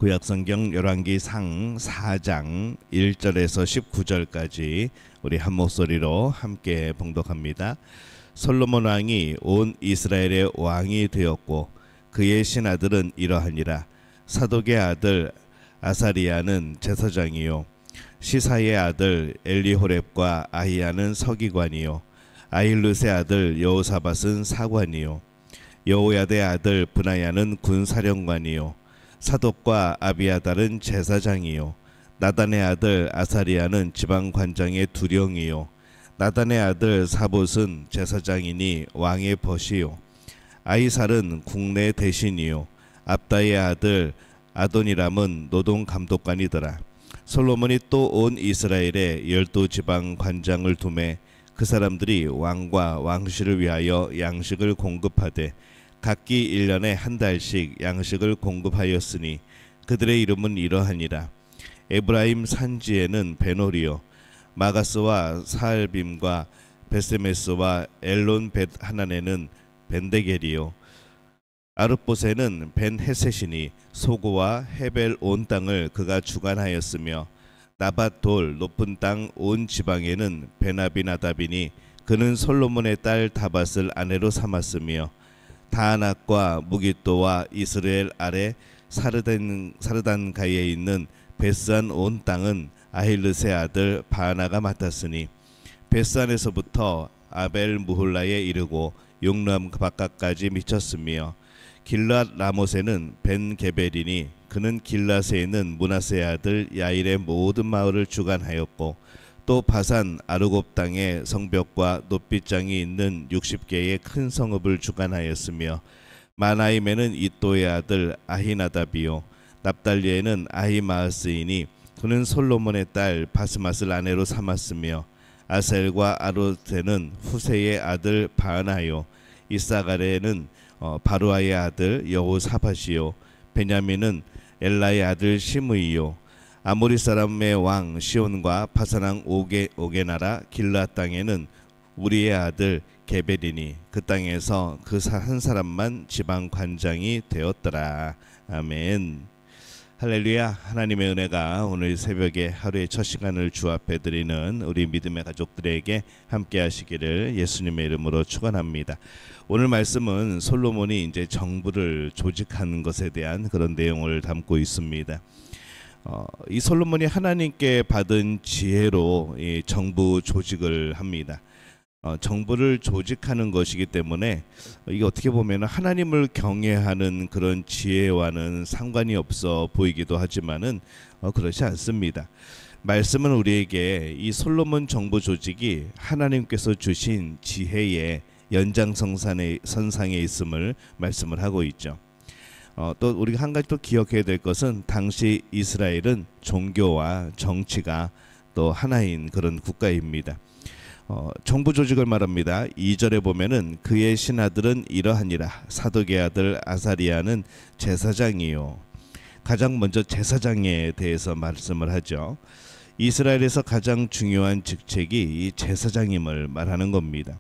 구약성경 열왕기상 4장 1절에서 19절까지 우리 한 목소리로 함께 봉독합니다. 솔로몬 왕이 온 이스라엘의 왕이 되었고 그의 신하들은 이러하니라. 사독의 아들 아사리야는 제사장이요, 시사의 아들 엘리호렙과 아히야는 서기관이요, 아힐룻의 아들 여호사밧은 사관이요, 여호야다의 아들 브나야는 군사령관이요, 사독과 아비아달은 제사장이요, 나단의 아들 아사리야는 지방관장의 두령이요, 나단의 아들 사봇은 제사장이니 왕의 벗이요, 아이살은 국내 대신이요, 압다의 아들 아도니람은 노동감독관이더라. 솔로몬이 또 온 이스라엘에 12지방 관장을 두매 그 사람들이 왕과 왕실을 위하여 양식을 공급하되 각기 1년에 한 달씩 양식을 공급하였으니 그들의 이름은 이러하니라. 에브라임 산지에는 베노리요, 마가스와 사알빔과 베세메스와 엘론 벳 하난에는 벤데겔이요, 아르봇에는 벤헤셋이니 소고와 헤벨 온 땅을 그가 주관하였으며 나밧 돌 높은 땅 온 지방에는 베나비나답이니 그는 솔로몬의 딸 다밧을 아내로 삼았으며 다아낙과 무깃도와 이스라엘 아래 사르단가에 있는 베스안 온 땅은 아힐르스의 아들 바하나가 맡았으니 베스안에서부터 아벨 무홀라에 이르고 용람 바깥까지 미쳤으며 길랏 라못에는 벤 게벨이니 그는 길랏에 있는 므낫세의 아들 야일의 모든 마을을 주관하였고 또 바산 아르곱 땅에 성벽과 높빗장이 있는 60개의 큰 성읍을 주관하였으며 마나임에는 이또의 아들 아히나답이요, 납달리에는 아히마아스이니 그는 솔로몬의 딸 바스맛을 아내로 삼았으며 아셀과 아롯에는 후세의 아들 바하나요, 이사갈에는 바루아의 아들 여호사밧이요, 베냐민은 엘라의 아들 시므이요, 아모리 사람의 왕 시온과 바산왕 오게 나라 길랏 땅에는 우리의 아들 게벨이니 그 땅에서 그 한 사람만 지방 관장이 되었더라. 아멘. 할렐루야. 하나님의 은혜가 오늘 새벽에 하루의 첫 시간을 주 앞에 드리는 우리 믿음의 가족들에게 함께 하시기를 예수님의 이름으로 축원합니다. 오늘 말씀은 솔로몬이 이제 정부를 조직하는 것에 대한 그런 내용을 담고 있습니다. 이 솔로몬이 하나님께 받은 지혜로 이 정부 조직을 합니다. 정부를 조직하는 것이기 때문에 이게 어떻게 보면 하나님을 경외하는 그런 지혜와는 상관이 없어 보이기도 하지만은 그렇지 않습니다. 말씀은 우리에게 이 솔로몬 정부 조직이 하나님께서 주신 지혜의 연장선상에 있음을 말씀을 하고 있죠. 또 우리가 한 가지 또 기억해야 될 것은 당시 이스라엘은 종교와 정치가 또 하나인 그런 국가입니다. 정부 조직을 말합니다. 2절에 보면은 그의 신하들은 이러하니라. 사독의 아들 아사리야는 제사장이요. 가장 먼저 제사장에 대해서 말씀을 하죠. 이스라엘에서 가장 중요한 직책이 이 제사장임을 말하는 겁니다.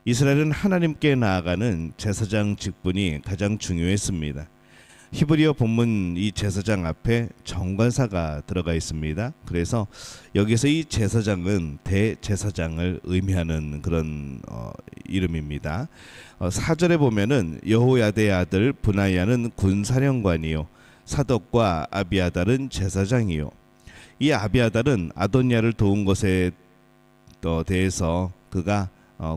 이스라엘은 하나님께 나아가는 제사장 직분이 가장 중요했습니다. 히브리어 본문 이 제사장 앞에 정관사가 들어가 있습니다. 그래서 여기서 이 제사장은 대제사장을 의미하는 그런 이름입니다. 4절에 보면은 여호야다의 아들 브나야는 군사령관이요, 사독과 아비아달은 제사장이요. 이 아비아달은 아도니아를 도운 것에 대해서 그가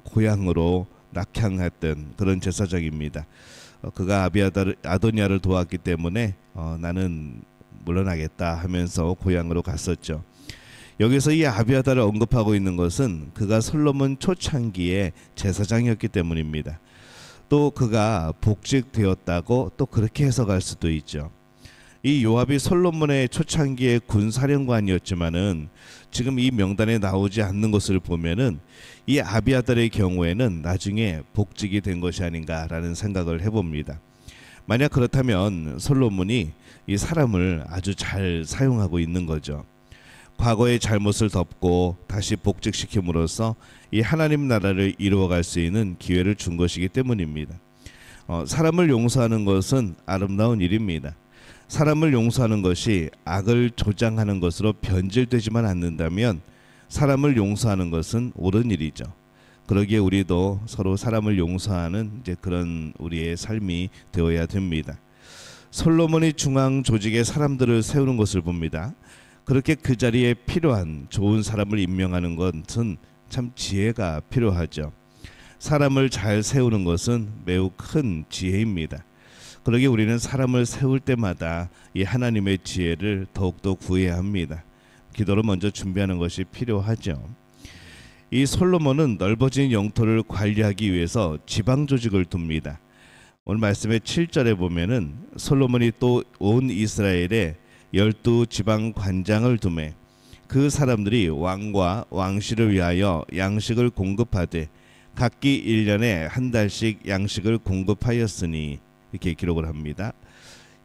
고향으로 낙향했던 그런 제사장입니다. 그가 아도니아를 도왔기 때문에 나는 물러나겠다 하면서 고향으로 갔었죠. 여기서 이 아비아달을 언급하고 있는 것은 그가 솔로몬 초창기에 제사장이었기 때문입니다. 또 그가 복직되었다고 또 그렇게 해석할 수도 있죠. 이 요압이 솔로몬의 초창기의 군사령관이었지만은 지금 이 명단에 나오지 않는 것을 보면은 이 아비아달의 경우에는 나중에 복직이 된 것이 아닌가라는 생각을 해봅니다. 만약 그렇다면 솔로몬이 이 사람을 아주 잘 사용하고 있는 거죠. 과거의 잘못을 덮고 다시 복직시킴으로써 이 하나님 나라를 이루어갈 수 있는 기회를 준 것이기 때문입니다. 사람을 용서하는 것은 아름다운 일입니다. 사람을 용서하는 것이 악을 조장하는 것으로 변질되지만 않는다면 사람을 용서하는 것은 옳은 일이죠. 그러기에 우리도 서로 사람을 용서하는 이제 그런 우리의 삶이 되어야 됩니다. 솔로몬이 중앙 조직에 사람들을 세우는 것을 봅니다. 그렇게 그 자리에 필요한 좋은 사람을 임명하는 것은 참 지혜가 필요하죠. 사람을 잘 세우는 것은 매우 큰 지혜입니다. 그러기에 우리는 사람을 세울 때마다 이 하나님의 지혜를 더욱더 구해야 합니다. 기도를 먼저 준비하는 것이 필요하죠. 이 솔로몬은 넓어진 영토를 관리하기 위해서 지방 조직을 둡니다. 오늘 말씀의 7절에 보면은 솔로몬이 또 온 이스라엘에 12지방 관장을 두매 그 사람들이 왕과 왕실을 위하여 양식을 공급하되 각기 1년에 한 달씩 양식을 공급하였으니 이렇게 기록을 합니다.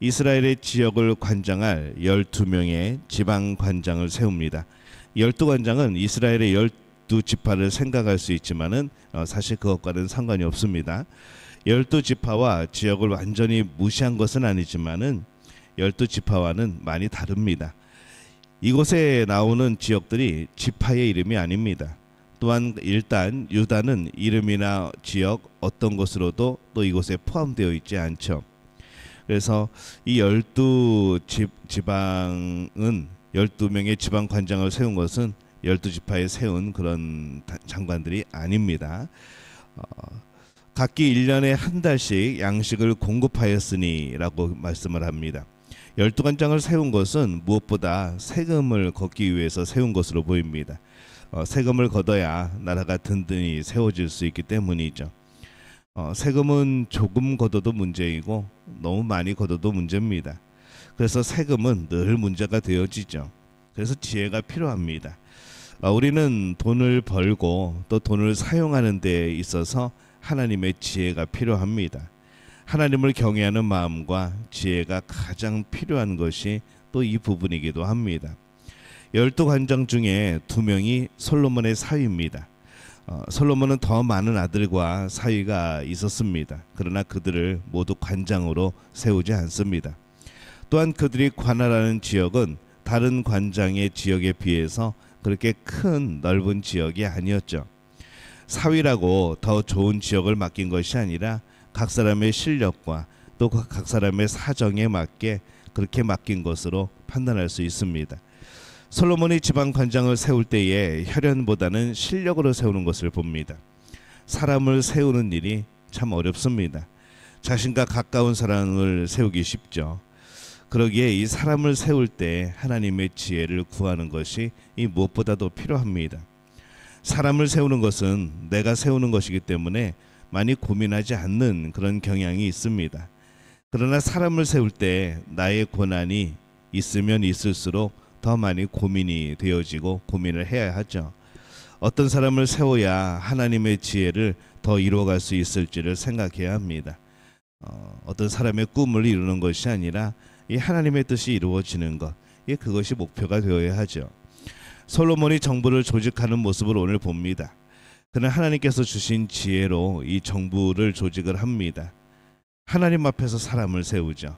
이스라엘의 지역을 관장할 12명의 지방 관장을 세웁니다. 12관장은 이스라엘의 12지파를 생각할 수 있지만은 사실 그것과는 상관이 없습니다. 12지파와 지역을 완전히 무시한 것은 아니지만은 12지파와는 많이 다릅니다. 이곳에 나오는 지역들이 지파의 이름이 아닙니다. 또한 일단 유다는 이름이나 지역 어떤 것으로도 또 이곳에 포함되어 있지 않죠. 그래서 이 12지방은 12명의 지방 관장을 세운 것은 12지파에 세운 그런 장관들이 아닙니다. 각기 1년에 한 달씩 양식을 공급하였으니 라고 말씀을 합니다. 12관장을 세운 것은 무엇보다 세금을 걷기 위해서 세운 것으로 보입니다. 세금을 걷어야 나라가 든든히 세워질 수 있기 때문이죠. 세금은 조금 걷어도 문제이고 너무 많이 걷어도 문제입니다. 그래서 세금은 늘 문제가 되어지죠. 그래서 지혜가 필요합니다. 우리는 돈을 벌고 또 돈을 사용하는 데 있어서 하나님의 지혜가 필요합니다. 하나님을 경외하는 마음과 지혜가 가장 필요한 것이 또 이 부분이기도 합니다. 12관장 중에 2명이 솔로몬의 사위입니다. 솔로몬은 더 많은 아들과 사위가 있었습니다. 그러나 그들을 모두 관장으로 세우지 않습니다. 또한 그들이 관할하는 지역은 다른 관장의 지역에 비해서 그렇게 큰 넓은 지역이 아니었죠. 사위라고 더 좋은 지역을 맡긴 것이 아니라 각 사람의 실력과 또 각 사람의 사정에 맞게 그렇게 맡긴 것으로 판단할 수 있습니다. 솔로몬이 지방 관장을 세울 때에 혈연보다는 실력으로 세우는 것을 봅니다. 사람을 세우는 일이 참 어렵습니다. 자신과 가까운 사람을 세우기 쉽죠. 그러기에 이 사람을 세울 때 하나님의 지혜를 구하는 것이 이 무엇보다도 필요합니다. 사람을 세우는 것은 내가 세우는 것이기 때문에 많이 고민하지 않는 그런 경향이 있습니다. 그러나 사람을 세울 때 나의 고난이 있으면 있을수록 더 많이 고민이 되어지고 고민을 해야 하죠. 어떤 사람을 세워야 하나님의 지혜를 더 이루어갈 수 있을지를 생각해야 합니다. 어떤 사람의 꿈을 이루는 것이 아니라 이 하나님의 뜻이 이루어지는 것, 그것이 목표가 되어야 하죠. 솔로몬이 정부를 조직하는 모습을 오늘 봅니다. 그는 하나님께서 주신 지혜로 이 정부를 조직을 합니다. 하나님 앞에서 사람을 세우죠.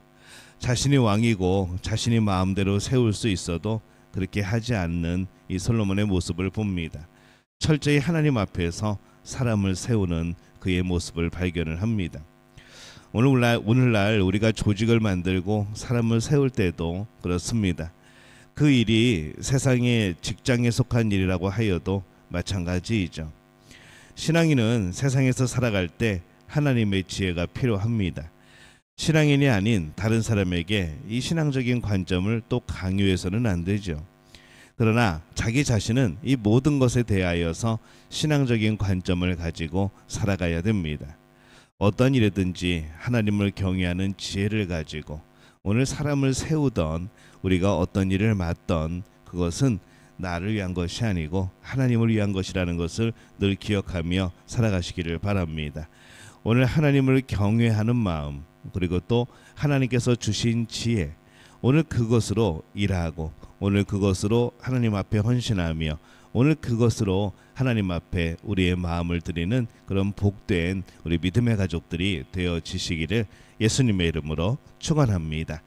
자신이 왕이고 자신이 마음대로 세울 수 있어도 그렇게 하지 않는 이 솔로몬의 모습을 봅니다. 철저히 하나님 앞에서 사람을 세우는 그의 모습을 발견을 합니다. 오늘날 우리가 조직을 만들고 사람을 세울 때도 그렇습니다. 그 일이 세상의 직장에 속한 일이라고 하여도 마찬가지이죠. 신앙인은 세상에서 살아갈 때 하나님의 지혜가 필요합니다. 신앙인이 아닌 다른 사람에게 이 신앙적인 관점을 또 강요해서는 안 되죠. 그러나 자기 자신은 이 모든 것에 대하여서 신앙적인 관점을 가지고 살아가야 됩니다. 어떤 일이든지 하나님을 경외하는 지혜를 가지고 오늘 사람을 세우던 우리가 어떤 일을 맡던 그것은 나를 위한 것이 아니고 하나님을 위한 것이라는 것을 늘 기억하며 살아가시기를 바랍니다. 오늘 하나님을 경외하는 마음, 그리고 또 하나님께서 주신 지혜, 오늘 그것으로 일하고 오늘 그것으로 하나님 앞에 헌신하며 오늘 그것으로 하나님 앞에 우리의 마음을 드리는 그런 복된 우리 믿음의 가족들이 되어지시기를 예수님의 이름으로 축원합니다.